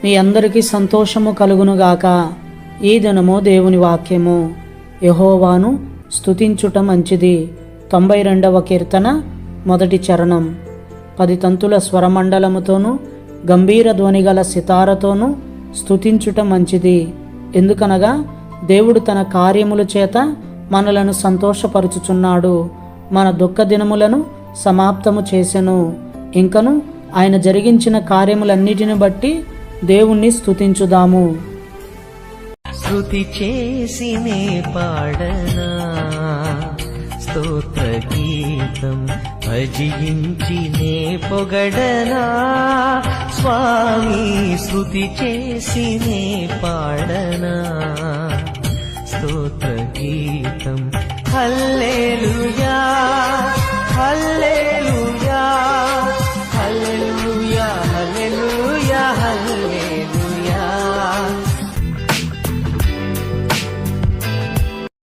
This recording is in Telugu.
మీ అందరికీ సంతోషము కలుగునుగాక. ఈ దినము దేవుని వాక్యము. యెహోవాను స్తుతించుట మంచిది. 92వ కీర్తన మొదటి చరణం. 10 తంతుల స్వరమండలముతోనూ గంభీర ధ్వనిగల సితారతోనూ స్తుతించుట మంచిది. ఎందుకనగా దేవుడు తన కార్యముల చేత మనలను సంతోషపరుచుచున్నాడు. మన దుఃఖ దినములను సమాప్తము చేసెను. ఇంకను ఆయన జరిగించిన కార్యములన్నిటిని బట్టి దేవుణ్ణి స్తుతించుదాము. స్తుతి చేసినే పాడనా స్తోత్ర గీతం, భజించినే పొగడనా స్వామి. స్తుతి చేసినే పాడనా స్తోత్ర గీతం. హల్లెలూయా హల్లెలూయా